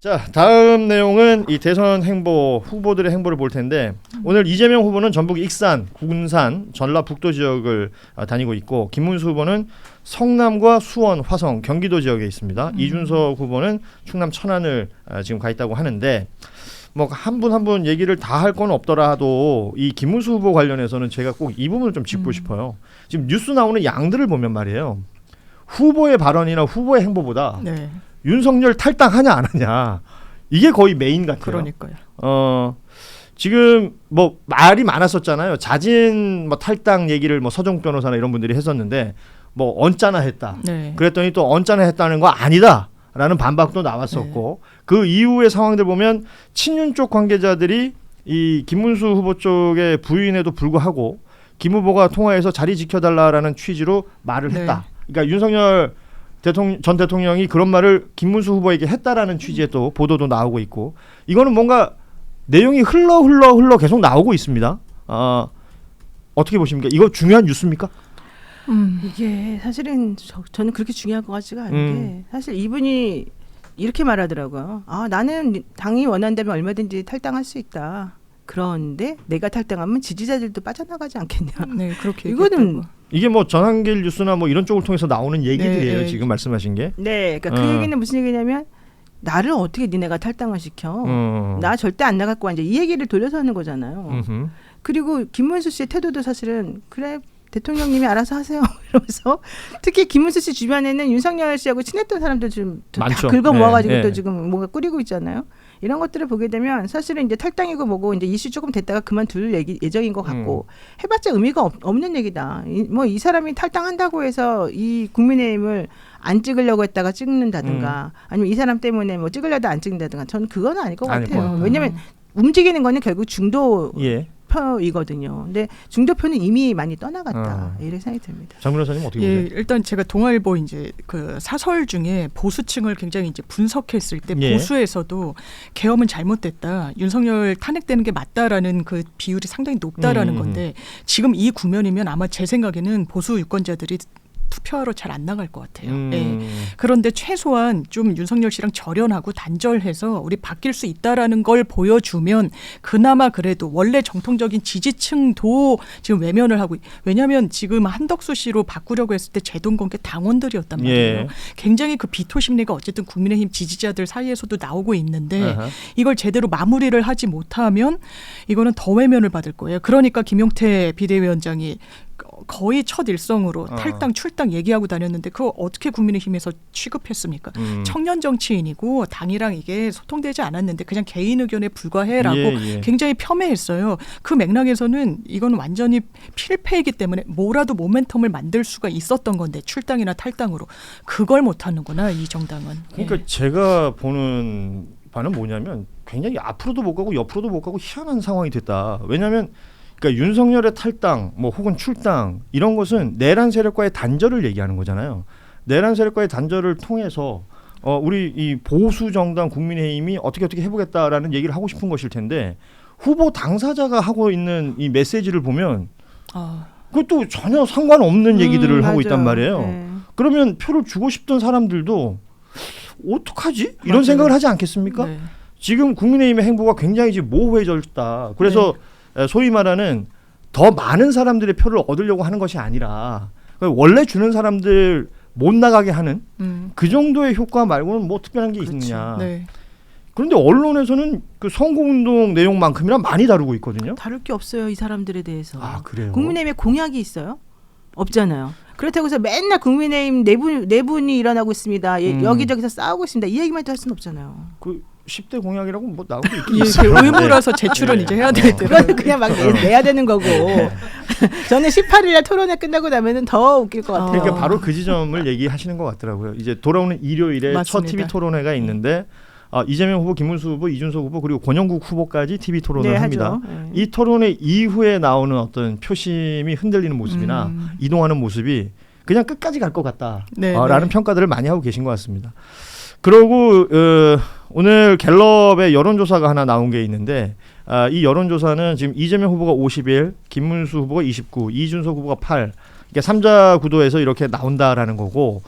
자, 다음 내용은 이 대선 행보 후보들의 행보를 볼 텐데 오늘 이재명 후보는 전북 익산, 군산, 전라북도 지역을 다니고 있고 김문수 후보는 성남과 수원, 화성, 경기도 지역에 있습니다. 이준석 후보는 충남 천안을 지금 가 있다고 하는데 뭐 한 분 한 분 얘기를 다 할 건 없더라도 이 김문수 후보 관련해서는 제가 꼭 이 부분을 좀 짚고 싶어요. 지금 뉴스 나오는 양들을 보면 말이에요. 후보의 발언이나 후보의 행보보다 네. 윤석열 탈당하냐 안 하냐 이게 거의 메인 같아요. 그러니까요. 지금 뭐 말이 많았었잖아요. 자진 뭐 탈당 얘기를 뭐 서종 변호사나 이런 분들이 했었는데 뭐 언짢아 했다. 네. 그랬더니 또 언짢아 했다는 거 아니다라는 반박도 나왔었고 그 이후의 상황들 보면 친윤 쪽 관계자들이 이 김문수 후보 쪽의 부인에도 불구하고 김 후보가 통화해서 자리 지켜달라라는 취지로 말을 했다. 그러니까 윤석열 전 대통령이 그런 말을 김문수 후보에게 했다라는 취지의 또 보도도 나오고 있고 이거는 뭔가 내용이 흘러 계속 나오고 있습니다. 어떻게 보십니까? 이거 중요한 뉴스입니까? 이게 사실은 저는 그렇게 중요한 것 같지가 않은 게 사실 이분이 이렇게 말하더라고요. 나는 당이 원한다면 얼마든지 탈당할 수 있다. 그런데 내가 탈당하면 지지자들도 빠져나가지 않겠냐. 네, 그렇게 이거는 이게 뭐 전한길 뉴스나 뭐 이런 쪽을 통해서 나오는 얘기들이에요. 지금 말씀하신 게. 네, 그러니까 그 얘기는 무슨 얘기냐면 나를 어떻게 니네가 탈당을 시켜? 나 절대 안 나갈 거야. 이제 이 얘기를 돌려서 하는 거잖아요. 그리고 김문수 씨의 태도도 사실은 그래 대통령님이 알아서 하세요 이러면서 특히 김문수 씨 주변에는 윤석열 씨하고 친했던 사람들 좀 다 긁어 모아가지고 또 지금 뭔가 꾸리고 있잖아요. 이런 것들을 보게 되면 사실은 이제 탈당이고 뭐고 이제 이슈 조금 됐다가 그만둘 예정인 것 같고 해봤자 의미가 없는 얘기다. 뭐 이 사람이 탈당한다고 해서 이 국민의힘을 안 찍으려고 했다가 찍는다든가 아니면 이 사람 때문에 뭐 찍으려다 안 찍는다든가 저는 그건 아닐 것 같아요. 왜냐하면 움직이는 거는 결국 중도 표이거든요. 근데 중도표는 이미 많이 떠나갔다. 이런 생각이 듭니다. 장 변호사님 어떻게 보세요? 일단 제가 동아일보 이제 그 사설 중에 보수층을 굉장히 이제 분석했을 때 보수에서도 계엄은 잘못됐다. 윤석열 탄핵되는 게 맞다라는 그 비율이 상당히 높다라는 건데 지금 이 국면이면 아마 제 생각에는 보수 유권자들이 투표하러 잘 안 나갈 것 같아요. 그런데 최소한 좀 윤석열 씨랑 절연하고 단절해서 우리 바뀔 수 있다라는 걸 보여주면 그나마 그래도 원래 정통적인 지지층도 지금 외면을 하고 왜냐하면 지금 한덕수 씨로 바꾸려고 했을 때 제동권계 당원들이었단 말이에요. 굉장히 그 비토 심리가 어쨌든 국민의힘 지지자들 사이에서도 나오고 있는데 이걸 제대로 마무리를 하지 못하면 이거는 더 외면을 받을 거예요. 그러니까 김용태 비대위원장이 거의 첫 일성으로 탈당 출당 얘기하고 다녔는데 그거 어떻게 국민의힘에서 취급했습니까? 청년 정치인이고 당이랑 이게 소통되지 않았는데 그냥 개인 의견에 불과해라고 굉장히 폄훼했어요. 그 맥락에서는 이건 완전히 필패이기 때문에 뭐라도 모멘텀을 만들 수가 있었던 건데 출당이나 탈당으로 그걸 못하는구나 이 정당은. 그러니까 제가 보는 바는 뭐냐면 굉장히 앞으로도 못 가고 옆으로도 못 가고 희한한 상황이 됐다. 왜냐하면 그러니까 윤석열의 탈당, 뭐 혹은 출당 이런 것은 내란 세력과의 단절을 얘기하는 거잖아요. 내란 세력과의 단절을 통해서 우리 이 보수 정당 국민의힘이 어떻게 해보겠다라는 얘기를 하고 싶은 것일 텐데 후보 당사자가 하고 있는 이 메시지를 보면 그것도 전혀 상관없는 얘기들을 하고 있단 말이에요. 그러면 표를 주고 싶던 사람들도 어떡하지? 이런 생각을 하지 않겠습니까? 지금 국민의힘의 행보가 굉장히 지금 모호해졌다. 그래서 소위 말하는 더 많은 사람들의 표를 얻으려고 하는 것이 아니라 원래 주는 사람들 못 나가게 하는 그 정도의 효과 말고는 뭐 특별한 게 있느냐. 그런데 언론에서는 그 선거운동 내용만큼이나 많이 다루고 있거든요. 다룰 게 없어요. 이 사람들에 대해서. 그래요? 국민의힘에 공약이 있어요? 없잖아요. 그렇다고 해서 맨날 국민의힘 내분이 일어나고 있습니다. 여기저기서 싸우고 있습니다. 이 얘기만 해도 할 수는 없잖아요. 그 10대 공약이라고 뭐 나오고 있겠어요. 의무라서 제출은 이제 해야 되더라고요. 그냥 막 내야 되는 거고. 저는 18일날 토론회 끝나고 나면은 더 웃길 것 같아요. 그러니까 바로 그 지점을 얘기하시는 것 같더라고요. 이제 돌아오는 일요일에 맞습니다. 첫 TV 토론회가 있는데 이재명 후보, 김문수 후보, 이준석 후보 그리고 권영국 후보까지 TV 토론을 합니다. 이 토론회 이후에 나오는 어떤 표심이 흔들리는 모습이나 이동하는 모습이 그냥 끝까지 갈 것 같다라는 평가들을 많이 하고 계신 것 같습니다. 그리고 오늘 갤럽의 여론조사가 하나 나온 게 있는데 이 여론조사는 지금 이재명 후보가 51, 김문수 후보가 29, 이준석 후보가 8 그러니까 3자 구도에서 이렇게 나온다라는 거고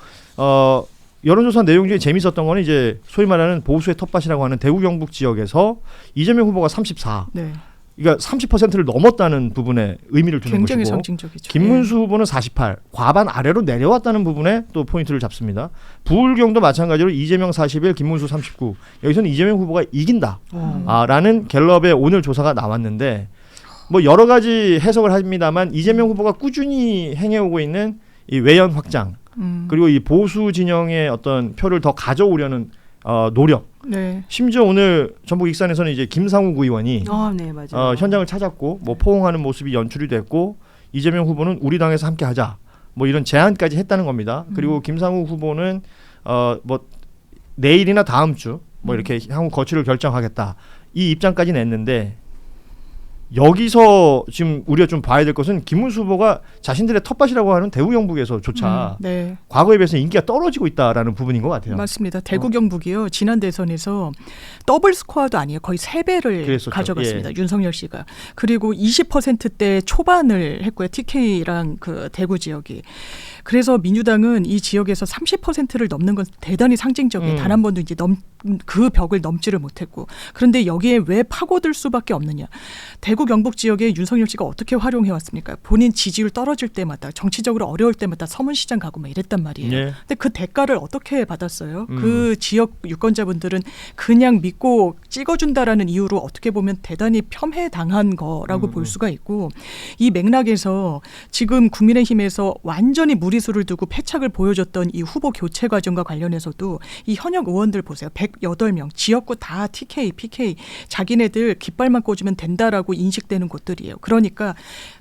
여론조사 내용 중에 재밌었던 거는 이제 소위 말하는 보수의 텃밭이라고 하는 대구 경북 지역에서 이재명 후보가 34. 네. 그러니까 30%를 넘었다는 부분에 의미를 두는 굉장히 것이고 상징적이죠. 김문수 후보는 48, 과반 아래로 내려왔다는 부분에 또 포인트를 잡습니다. 부울경도 마찬가지로 이재명 41, 김문수 39. 여기서는 이재명 후보가 이긴다. 라는 갤럽의 오늘 조사가 나왔는데 뭐 여러 가지 해석을 합니다만 이재명 후보가 꾸준히 행해오고 있는 이 외연 확장 그리고 이 보수 진영의 어떤 표를 더 가져오려는 노력. 네. 심지어 오늘 전북 익산에서는 이제 김상우 구의원이 네, 맞아요. 현장을 찾았고 뭐 포옹하는 모습이 연출이 됐고 이재명 후보는 우리 당에서 함께하자 뭐 이런 제안까지 했다는 겁니다. 그리고 김상우 후보는 뭐 내일이나 다음 주 뭐 이렇게 향후 거취를 결정하겠다 이 입장까지 냈는데 여기서 지금 우리가 좀 봐야 될 것은 김문수 후보가 자신들의 텃밭이라고 하는 대구 경북에서조차 네. 과거에 비해서 인기가 떨어지고 있다라는 부분인 것 같아요. 맞습니다. 대구 경북이요. 지난 대선에서 더블 스코어도 아니에요. 거의 3배를 그랬었죠. 가져갔습니다. 윤석열 씨가. 그리고 20%대 초반을 했고요. TK랑 그 대구 지역이. 그래서 민주당은 이 지역에서 30%를 넘는 건 대단히 상징적이에요. 단 한 번도 이제 그 벽을 넘지를 못했고. 그런데 여기에 왜 파고들 수밖에 없느냐. 대구 경북 지역에 윤석열 씨가 어떻게 활용해 왔습니까? 본인 지지율 떨어질 때마다 정치적으로 어려울 때마다 서문시장 가고 막 이랬단 말이에요. 예. 근데 그 대가를 어떻게 받았어요? 그 지역 유권자분들은 그냥 믿고 찍어준다라는 이유로 어떻게 보면 대단히 폄훼당한 거라고 볼 수가 있고 이 맥락에서 지금 국민의힘에서 완전히 무리수를 두고 패착을 보여줬던 이 후보 교체 과정과 관련해서도 이 현역 의원들 보세요. 108명 지역구 다 TK, PK 자기네들 깃발만 꽂으면 된다라고 인식되는 곳들이에요. 그러니까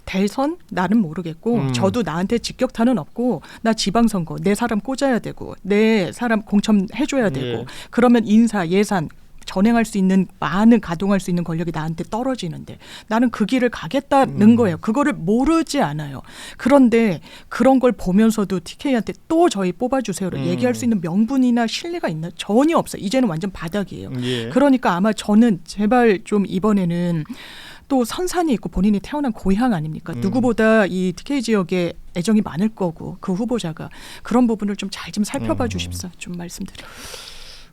대선 나는 모르겠고 저도 나한테 직격탄은 없고 나 지방선거 내 사람 꽂아야 되고 내 사람 공천해줘야 되고 그러면 인사 예산 전행할 수 있는 많은 가동할 수 있는 권력이 나한테 떨어지는데 나는 그 길을 가겠다는 거예요. 그거를 모르지 않아요. 그런데 그런 걸 보면서도 TK한테 또 저희 뽑아주세요로 얘기할 수 있는 명분이나 실리가 있나? 전혀 없어요. 이제는 완전 바닥이에요. 예. 그러니까 아마 저는 제발 좀 이번에는 또 선산이 있고 본인이 태어난 고향 아닙니까? 누구보다 이 TK 지역에 애정이 많을 거고 그 후보자가 그런 부분을 좀 잘 좀 살펴봐 주십사 좀 말씀드려요.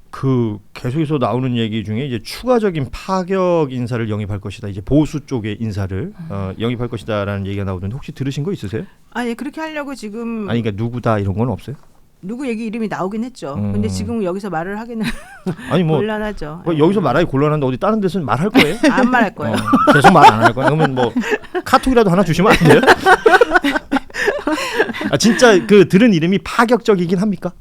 그 계속해서 나오는 얘기 중에 이제 추가적인 파격 인사를 영입할 것이다. 이제 보수 쪽의 인사를 영입할 것이다라는 얘기가 나오던데 혹시 들으신 거 있으세요? 예, 그렇게 하려고 지금 아니 그러니까 누구다 이런 건 없어요? 누구 얘기 이름이 나오긴 했죠. 근데 지금 여기서 말을 하기는 아니 뭐 곤란하죠. 여기서 말하기 곤란한데 어디 다른 데서는 말할 거예요? 안 말할 거예요. 계속 말 안 할 거예요. 그러면 뭐 카톡이라도 하나 주시면 안 돼요? 진짜 그 들은 이름이 파격적이긴 합니까?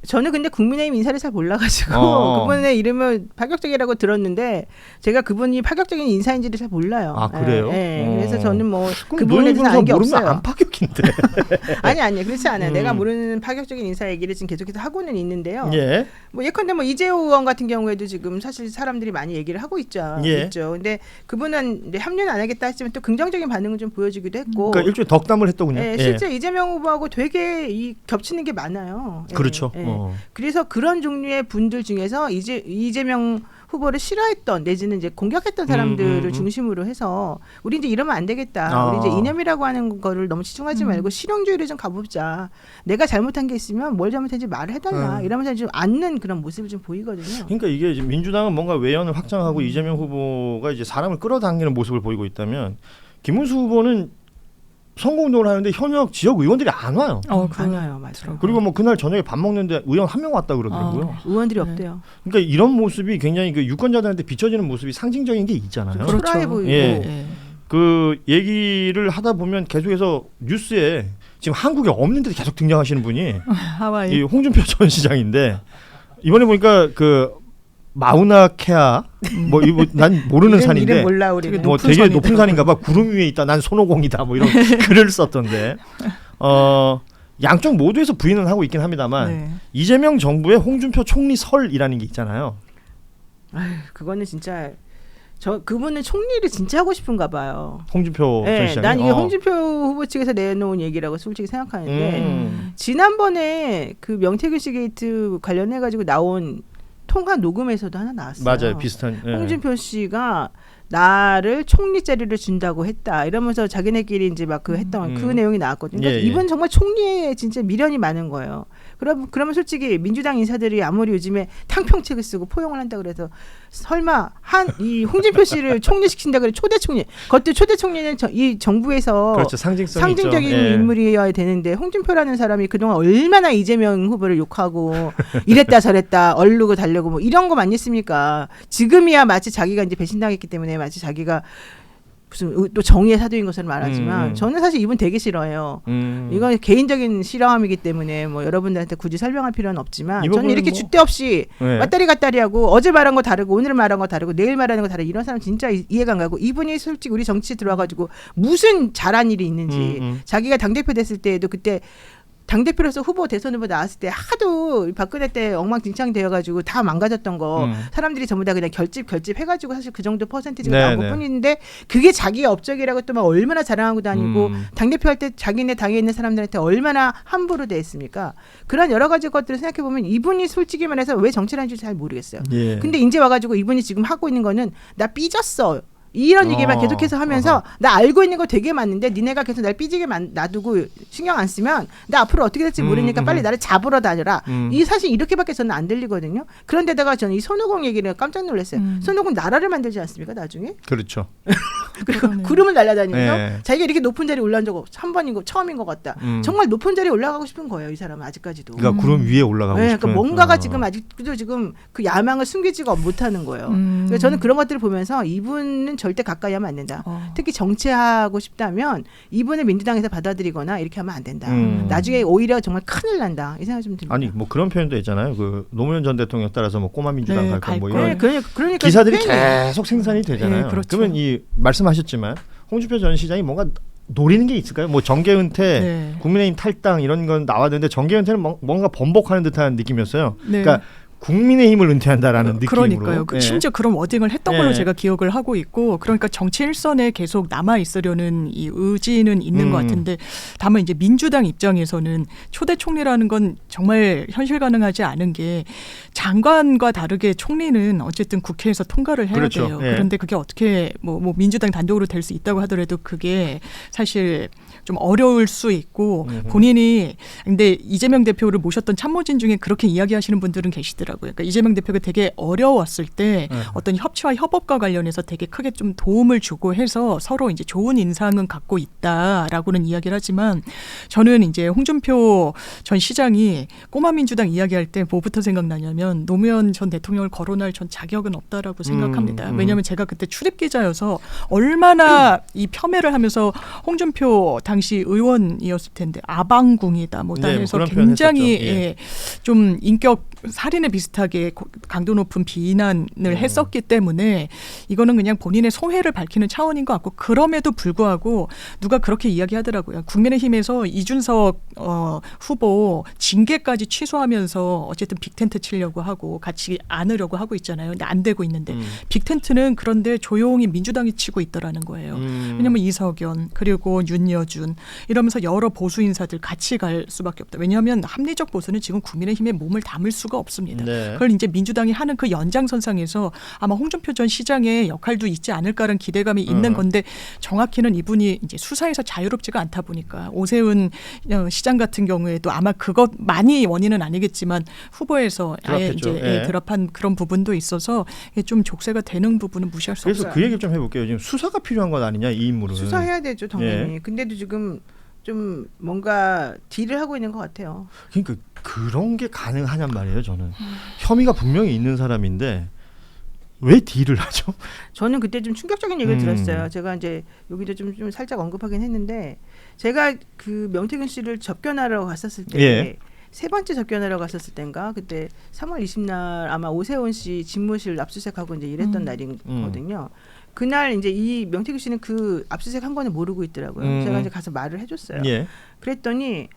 저는 근데 국민의힘 인사를 잘 몰라가지고 그분의 이름은 파격적이라고 들었는데 제가 그분이 파격적인 인사인지를 잘 몰라요. 아 그래요? 그래서 저는 뭐 그분에 그분에 대해서 아는 게 모르면 없어요. 안 파격인데. 아니 그렇지 않아요. 내가 모르는 파격적인 인사 얘기를 지금 계속해서 하고는 있는데요. 예. 뭐 예컨대 뭐 이재호 의원 같은 경우에도 지금 사실 사람들이 많이 얘기를 하고 있죠. 예. 있죠. 근데 그분은 이제 합류는 안 하겠다 했지만 또 긍정적인 반응을 좀 보여주기도 했고. 그러니까 일종의 덕담을 했더군요. 예, 실제 이재명 후보하고 되게 겹치는 게 많아요. 예, 그렇죠. 예. 그래서 그런 종류의 분들 중에서 이재명 후보를 싫어했던 내지는 이제 공격했던 사람들을 중심으로 해서 우리 이제 이러면 안 되겠다. 우리 이제 이념이라고 하는 거를 너무 치중하지 말고 실용주의를 좀 가보자. 내가 잘못한 게 있으면 뭘 잘못했는지 말을 해달라. 이러면서 좀 않는 그런 모습을 좀 보이거든요. 그러니까 이게 지금 민주당은 뭔가 외연을 확장하고 이재명 후보가 이제 사람을 끌어당기는 모습을 보이고 있다면 김문수 후보는 선거운동을 하는데 현역 지역 의원들이 안 와요. 안 와요, 맞아요. 그리고 뭐 그날 저녁에 밥 먹는데 의원 한 명 왔다 그러더라고요. 의원들이 없대요. 그러니까 이런 모습이 굉장히 그 유권자들한테 비춰지는 모습이 상징적인 게 있잖아요. 초라해 보이고. 예. 그 얘기를 하다 보면 계속해서 뉴스에 지금 한국에 없는데 계속 등장하시는 분이 하와이. 이 홍준표 전 시장인데 이번에 보니까 그 마우나 케아 뭐 이거 난 모르는 산인데 이름 몰라 우리. 뭐 되게 높은 산인가봐. 구름 위에 있다. 난 손오공이다. 뭐 이런 글을 썼던데 양쪽 모두에서 부인은 하고 있긴 합니다만 이재명 정부의 홍준표 총리 설이라는 게 있잖아요. 그거는 진짜 그분은 총리를 진짜 하고 싶은가 봐요. 홍준표 전 시장이. 난 이게 홍준표 후보 측에서 내놓은 얘기라고 솔직히 생각하는데 지난번에 그 명태균 씨 게이트 관련해 가지고 나온 통화 녹음에서도 하나 나왔어요. 맞아요. 비슷한. 홍준표 씨가 나를 총리 자리를 준다고 했다 이러면서 자기네끼리 이제 막 그 했던 그 내용이 나왔거든요. 그러니까 이분 정말 총리에 진짜 미련이 많은 거예요. 그러면 솔직히 민주당 인사들이 아무리 요즘에 탕평책을 쓰고 포용을 한다 그래서 설마 이 홍준표 씨를 총리시킨다 그래 초대 총리. 그것도 초대 총리는 이 정부에서 그렇죠. 상징적인 있죠. 예. 인물이어야 되는데 홍준표라는 사람이 그동안 얼마나 이재명 후보를 욕하고 이랬다 저랬다 얼르고 달려고 뭐 이런 거 많이 했습니까? 지금이야 마치 자기가 이제 배신당했기 때문에 마치 자기가 무슨 또 정의의 사도인 것처럼 말하지만 저는 사실 이분 되게 싫어해요. 이건 개인적인 싫어함이기 때문에 뭐 여러분들한테 굳이 설명할 필요는 없지만 저는 이렇게 줏대 없이 네. 왔다리 갔다리 하고 어제 말한 거 다르고 오늘 말한 거 다르고 내일 말하는 거 다르고 이런 사람 진짜 이해가 안 가고 이분이 솔직히 우리 정치에 들어와가지고 무슨 잘한 일이 있는지 자기가 당대표 됐을 때에도 그때 당대표로서 대선 후보 나왔을 때 하도 박근혜 때 엉망진창 되어가지고 다 망가졌던 거 사람들이 전부 다 그냥 결집 해가지고 사실 그 정도 퍼센티지가 나온 것 뿐인데 그게 자기의 업적이라고 또 막 얼마나 자랑하고 다니고 당대표 할 때 자기네 당에 있는 사람들한테 얼마나 함부로 대했습니까? 그런 여러 가지 것들을 생각해보면 이분이 솔직히 말해서 왜 정치를 하는지 잘 모르겠어요. 예. 근데 이제 와가지고 이분이 지금 하고 있는 거는 나 삐졌어. 이런 얘기만 계속해서 하면서 나 알고 있는 거 되게 많은데 니네가 계속 날 삐지게 놔두고 신경 안 쓰면 나 앞으로 어떻게 될지 모르니까 빨리 나를 잡으러 다녀라. 이 사실 이렇게밖에 저는 안 들리거든요. 그런데다가 저는 이 손오공 얘기를 깜짝 놀랐어요. 손오공 나라를 만들지 않습니까 나중에? 그렇죠. 그리고 구름을 날아다니면서 네. 자기가 이렇게 높은 자리에 올라온 적 한 번이고 처음인 것 같다. 정말 높은 자리에 올라가고 싶은 거예요. 이 사람은 아직까지도. 그러니까 구름 위에 올라가고 네, 싶은. 그러니까 뭔가가 지금 아직도 지금 그 야망을 숨기지가 못하는 거예요. 그래서 저는 그런 것들을 보면서 이분은 절대 가까이 하면 안 된다. 특히 정치하고 싶다면 이분을 민주당에서 받아들이거나 이렇게 하면 안 된다. 나중에 오히려 정말 큰일 난다. 이 생각이 좀 듭니다. 아니 뭐 그런 표현도 있잖아요. 그 노무현 전 대통령 따라서 뭐 꼬마 민주당 네, 갈까 뭐 갈 이런 그러니까 기사들이 표현이. 계속 생산이 되잖아요. 네, 그렇죠. 그러면 이 말씀하셨지만 홍준표 전 시장이 뭔가 노리는 게 있을까요? 뭐 정계 은퇴, 네. 국민의힘 탈당 이런 건 나왔는데 정계 은퇴는 뭔가 번복하는 듯한 느낌이었어요. 네. 그러니까 국민의힘을 은퇴한다라는 느낌으로. 그러니까요. 예. 심지어 그런 워딩을 했던 걸로 예. 제가 기억을 하고 있고, 그러니까 정치 일선에 계속 남아 있으려는 이 의지는 있는 것 같은데, 다만 이제 민주당 입장에서는 초대 총리라는 건 정말 현실 가능하지 않은 게, 장관과 다르게 총리는 어쨌든 국회에서 통과를 해야 그렇죠. 돼요. 예. 그런데 그게 어떻게 뭐 민주당 단독으로 될 수 있다고 하더라도 그게 사실 좀 어려울 수 있고, 본인이 근데 이재명 대표를 모셨던 참모진 중에 그렇게 이야기하시는 분들은 계시더라고요. 그러니까 이재명 대표가 되게 어려웠을 때 어떤 협치와 협업과 관련해서 되게 크게 좀 도움을 주고 해서 서로 이제 좋은 인상은 갖고 있다라고는 이야기를 하지만, 저는 이제 홍준표 전 시장이 꼬마 민주당 이야기할 때 뭐부터 생각나냐면 노무현 전 대통령을 거론할 전 자격은 없다라고 생각합니다. 왜냐하면 제가 그때 출입 기자여서 얼마나 이 폄훼를 하면서 홍준표 당시 의원이었을 텐데 아방궁이다 뭐다 네, 해서 그런 표현 굉장히 했었죠. 예. 예, 좀 인격 살인에 비슷하게 강도 높은 비난을 했었기 때문에 이거는 그냥 본인의 소회를 밝히는 차원인 것 같고, 그럼에도 불구하고 누가 그렇게 이야기하더라고요. 국민의힘에서 이준석 후보 징계까지 취소하면서 어쨌든 빅텐트 치려고 하고 같이 안으려고 하고 있잖아요. 근데 안 되고 있는데 빅텐트는 그런데 조용히 민주당이 치고 있더라는 거예요. 왜냐하면 이석연 그리고 윤여준 이러면서 여러 보수 인사들 같이 갈 수밖에 없다. 왜냐하면 합리적 보수는 지금 국민의힘에 몸을 담을 수가 없습니다. 네. 그걸 이제 민주당이 하는 그 연장선상에서 아마 홍준표 전 시장의 역할도 있지 않을까라는 기대감이 있는 건데, 정확히는 이분이 이제 수사에서 자유롭지가 않다 보니까 오세훈 시장 같은 경우에도 아마 그것만이 원인은 아니겠지만 후보에서 아예 드랍했죠. 이제 예. 드랍한 그런 부분도 있어서 좀 족쇄가 되는 부분은 무시할 수 그래서 없어요. 그 얘기 좀 해볼게요. 지금 수사가 필요한 건 아니냐 이 인물은. 수사해야 되죠 당연히. 예. 근데도 지금 좀 뭔가 딜을 하고 있는 것 같아요. 그러니까 그런 게 가능하냔 말이에요. 저는 혐의가 분명히 있는 사람인데 왜 딜을 하죠? 저는 그때 좀 충격적인 얘기를 들었어요. 제가 이제 여기도 좀 살짝 언급하긴 했는데, 제가 그 명태균 씨를 접견하러 갔었을 때 예. 세 번째 접견하러 갔었을 때인가, 그때 3월 20날 아마 오세훈 씨 집무실 압수수색하고 이제 이랬던 날이거든요. 그날 이제 이 명태균 씨는 그 압수수색 한 거는 모르고 있더라고요. 제가 이제 가서 말을 해줬어요. 예. 그랬더니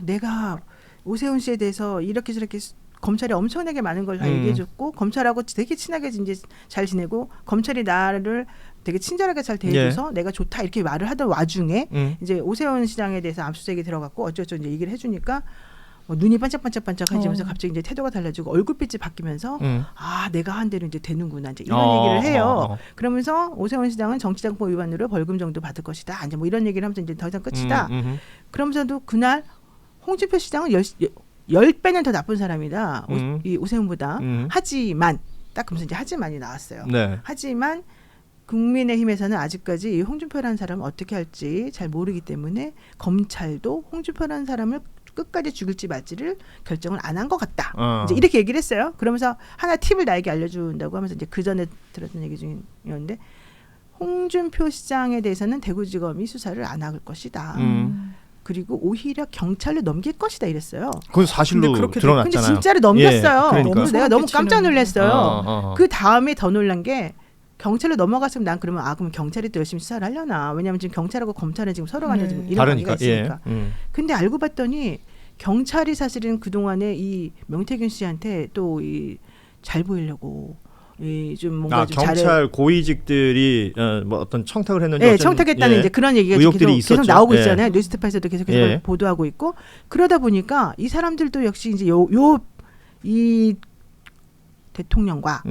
내가 오세훈 씨에 대해서 이렇게 저렇게 검찰이 엄청나게 많은 걸 다 얘기해줬고, 검찰하고 되게 친하게 이제 잘 지내고, 검찰이 나를 되게 친절하게 잘 대해줘서 내가 좋다 이렇게 말을 하던 와중에 이제 오세훈 시장에 대해서 압수수색이 들어갔고 어쩌고 이제 얘기를 해주니까 눈이 반짝반짝반짝해지면서 갑자기 이제 태도가 달라지고 얼굴빛이 바뀌면서 내가 한 대로 이제 되는구나 이제 이런 얘기를 해요. 그러면서 오세훈 시장은 정치자금법 위반으로 벌금 정도 받을 것이다. 이제 뭐 이런 얘기를 하면서 이제 더 이상 끝이다. 그러면서도 그날 홍준표 시장은 10배는 더 나쁜 사람이다. 이 오세훈보다. 음. 하지만 딱 그러면서 이제 하지만이 나왔어요. 네. 하지만 국민의힘에서는 아직까지 이 홍준표라는 사람을 어떻게 할지 잘 모르기 때문에 검찰도 홍준표라는 사람을 끝까지 죽일지 말지를 결정을 안 한 것 같다. 이제 이렇게 얘기를 했어요. 그러면서 하나 팁을 나에게 알려준다고 하면서 이제 그 전에 들었던 얘기 중이었는데 홍준표 시장에 대해서는 대구지검이 수사를 안 할 것이다. 그리고 오히려 경찰로 넘길 것이다 이랬어요. 그건 사실로 드러났잖아요. 근데 진짜로 넘겼어요. 예, 그러니까. 내가 너무 깜짝 놀랐어요. 그 다음에 더 놀란 게 경찰로 넘어갔으면 난 그러면 그럼 경찰이 또 열심히 수사를 하려나. 왜냐하면 지금 경찰하고 검찰은 지금 서로 간에 지금 이런 관계가 있으니까. 근데 알고 봤더니 경찰이 사실은 그동안에 이 명태균 씨한테 또 이 잘 보이려고 좀 뭔가 좀 경찰 고위직들이 뭐 어떤 청탁을 했는지 네, 청탁했다는 이제 그런 얘기가 계속 나오고 있잖아요. 뉴스타파에서도 계속해서 보도하고 있고 그러다 보니까 이 사람들도 역시 이제 이 대통령과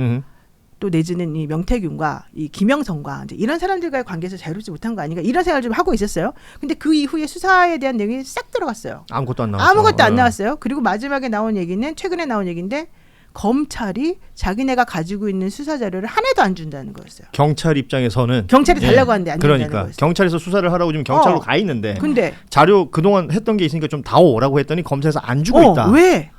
또 내지는 이 명태균과 이 김영선과 이제 이런 사람들과의 관계에서 자유롭지 못한 거 아닌가 이런 생각을 좀 하고 있었어요. 근데 그 이후에 수사에 대한 내용이 싹 들어갔어요. 아무것도 안 나왔어요. 아무것도 안 나왔어요. 그리고 마지막에 나온 얘기는 최근에 나온 얘기인데 검찰이 자기네가 가지고 있는 수사 자료를 하나도 안 준다는 거였어요. 경찰 입장에서는 경찰이 달라고 하는데 안 준다는 그러니까 거였어요. 경찰에서 수사를 하라고 지금 경찰로 가 있는데 근데 자료 그동안 했던 게 있으니까 좀 다오라고 했더니 검찰에서 안 주고 있다. 왜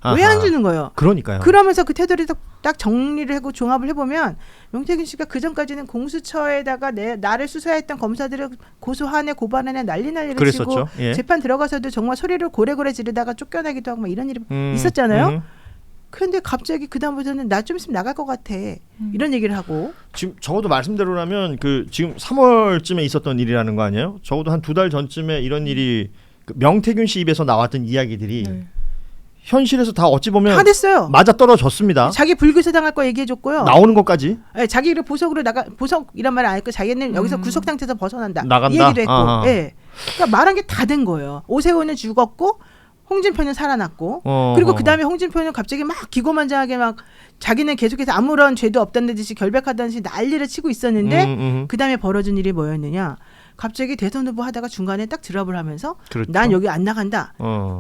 안 주는 거예요? 그러니까요. 그러면서 그 태도를 딱 정리를 하고 종합을 해보면 명태균 씨가 그 전까지는 공수처에다가 나를 수사했던 검사들을 고소하네 고발하네 난리를 치고 재판 들어가서도 정말 소리를 고래고래 지르다가 쫓겨나기도 하고 막 이런 일이 있었잖아요. 그런데 갑자기 그 다음부터는 나 좀 있으면 나갈 것 같아 이런 얘기를 하고 지금 적어도 말씀대로라면 그 지금 3월쯤에 있었던 일이라는 거 아니에요? 적어도 한 2달 전쯤에 이런 일이 그 명태균 씨 입에서 나왔던 이야기들이 현실에서 다 어찌 보면 다 됐어요. 맞아 떨어졌습니다. 자기 불구속 당할 거 얘기해줬고요. 나오는 것까지. 네, 자기를 보석 이란 말을 안 했고 자기는 여기서 구속 상태에서 벗어난다. 나간다. 이 얘기도 했고. 네. 그러니까 말한 게 다 된 거예요. 오세훈은 죽었고 홍준표는 살아났고 그리고 그 다음에 홍준표는 갑자기 막 기고만장하게 막 자기는 계속해서 아무런 죄도 없다는 듯이 결백하다는 듯이 난리를 치고 있었는데 그 다음에 벌어진 일이 뭐였느냐. 갑자기 대선 후보 하다가 중간에 딱 드랍을 하면서 그렇죠. 난 여기 안 나간다.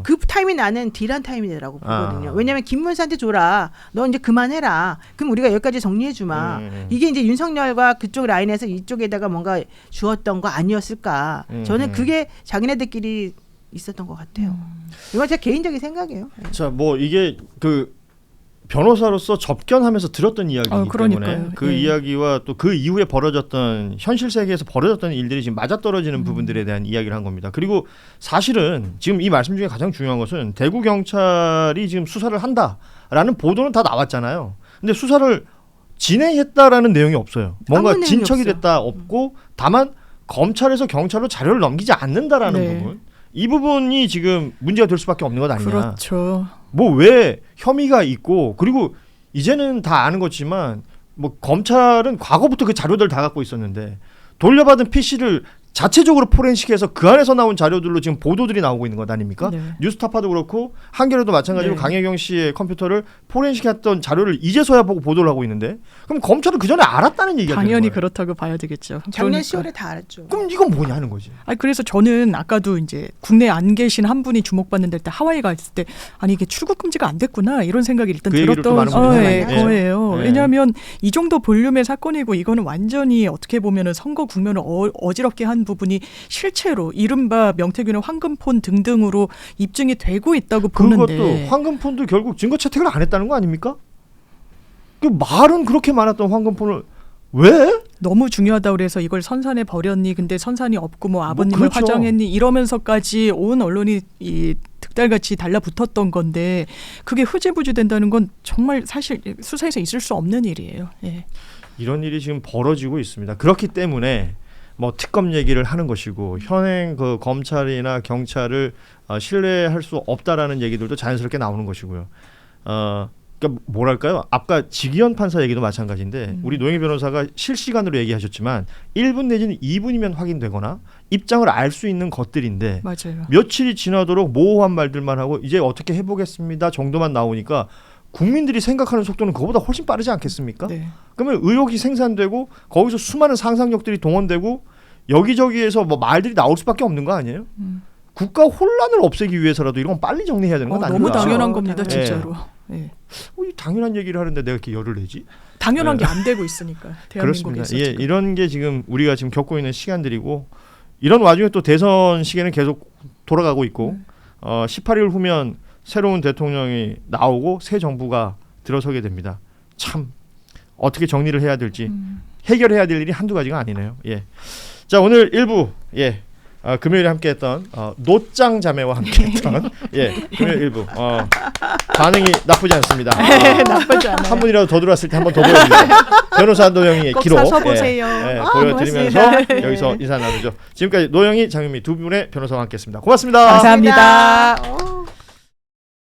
그 타임이 나는 딜한 타임이라고 보거든요. 왜냐하면 김문수한테 줘라. 너 이제 그만해라. 그럼 우리가 여기까지 정리해 주마. 이게 이제 윤석열과 그쪽 라인에서 이쪽에다가 뭔가 주었던 거 아니었을까. 저는 그게 자기네들끼리 있었던 것 같아요. 이건 제 개인적인 생각이에요. 자, 뭐 이게 그 변호사로서 접견하면서 들었던 이야기이기 때문에 그 이야기와 또 그 이후에 벌어졌던 현실 세계에서 벌어졌던 일들이 지금 맞아떨어지는 부분들에 대한 이야기를 한 겁니다. 그리고 사실은 지금 이 말씀 중에 가장 중요한 것은 대구 경찰이 지금 수사를 한다라는 보도는 다 나왔잖아요. 근데 수사를 진행했다라는 내용이 없어요. 뭔가 진척이 됐다 없고 다만 검찰에서 경찰로 자료를 넘기지 않는다라는 부분. 이 부분이 지금 문제가 될 수밖에 없는 것 아니냐. 그렇죠. 뭐 왜 혐의가 있고 그리고 이제는 다 아는 거지만 뭐 검찰은 과거부터 그 자료들 다 갖고 있었는데 돌려받은 PC를 자체적으로 포렌식해서 그 안에서 나온 자료들로 지금 보도들이 나오고 있는 것 아닙니까? 뉴스타파도 그렇고 한겨레도 마찬가지로 강혜경 씨의 컴퓨터를 포렌식했던 자료를 이제서야 보고 보도를 하고 있는데 그럼 검찰은 그 전에 알았다는 얘기가 되는 당연히 거예요. 그렇다고 봐야 되겠죠. 작년 10월에 다 알았죠. 그럼 이건 뭐냐 하는 거지. 아니 그래서 저는 아까도 이제 국내에 안 계신 한 분이 주목받는데 일단 하와이 갔을 때 아니 이게 출국 금지가 안 됐구나 이런 생각이 일단 그 들었던 거예요. 왜냐하면 이 정도 볼륨의 사건이고 이거는 완전히 어떻게 보면은 선거 국면을 어지럽게 한 부분이 실체로 이른바 명태균의 황금폰 등등으로 입증이 되고 있다고 보는데 그것도 황금폰도 결국 증거 채택을 안 했다는 거 아닙니까? 그 말은 그렇게 많았던 황금폰을 왜? 너무 중요하다고 그래서 이걸 선산에 버렸니? 근데 선산이 없고 뭐 아버님을 화장했니? 이러면서까지 온 언론이 이 득달같이 달라붙었던 건데 그게 흐지부지 된다는 건 정말 사실 수사에서 있을 수 없는 일이에요. 이런 일이 지금 벌어지고 있습니다. 그렇기 때문에 뭐 특검 얘기를 하는 것이고 현행 그 검찰이나 경찰을 신뢰할 수 없다라는 얘기들도 자연스럽게 나오는 것이고요. 그러니까 뭐랄까요? 아까 지기현 판사 얘기도 마찬가지인데 우리 노영희 변호사가 실시간으로 얘기하셨지만 1분 내지는 2분이면 확인되거나 입장을 알 수 있는 것들인데 맞아요. 며칠이 지나도록 모호한 말들만 하고 이제 어떻게 해보겠습니다 정도만 나오니까 국민들이 생각하는 속도는 그거보다 훨씬 빠르지 않겠습니까? 그러면 의혹이 생산되고 거기서 수많은 상상력들이 동원되고 여기저기에서 뭐 말들이 나올 수밖에 없는 거 아니에요? 국가 혼란을 없애기 위해서라도 이런 건 빨리 정리해야 되는 건 아닌가? 너무 당연한 그렇죠. 겁니다, 당연하죠. 진짜로. 예. 이 당연한 얘기를 하는데 내가 이렇게 열을 내지? 당연한 게 안 되고 있으니까 그렇습니다. 대한민국에서. 예, 지금. 이런 게 지금 우리가 지금 겪고 있는 시간들이고 이런 와중에 또 대선 시기는 계속 돌아가고 있고 18일 후면 새로운 대통령이 나오고 새 정부가 들어서게 됩니다. 참 어떻게 정리를 해야 될지 해결해야 될 일이 한두 가지가 아니네요. 예. 자, 오늘 1부 금요일에 함께했던 노짱 자매와 함께했던 금요일 1부 반응이 나쁘지 않습니다. 나쁘지 않아요. 한 분이라도 더 들어왔을 때 한 번 더 보여드릴게요. 변호사 노영이의 꼭 기록 사서 보세요. 보여드리면서 고맙습니다. 여기서 인사 나누죠. 지금까지 노영이, 장윤미 두 분의 변호사와 함께했습니다. 고맙습니다. 감사합니다. 오.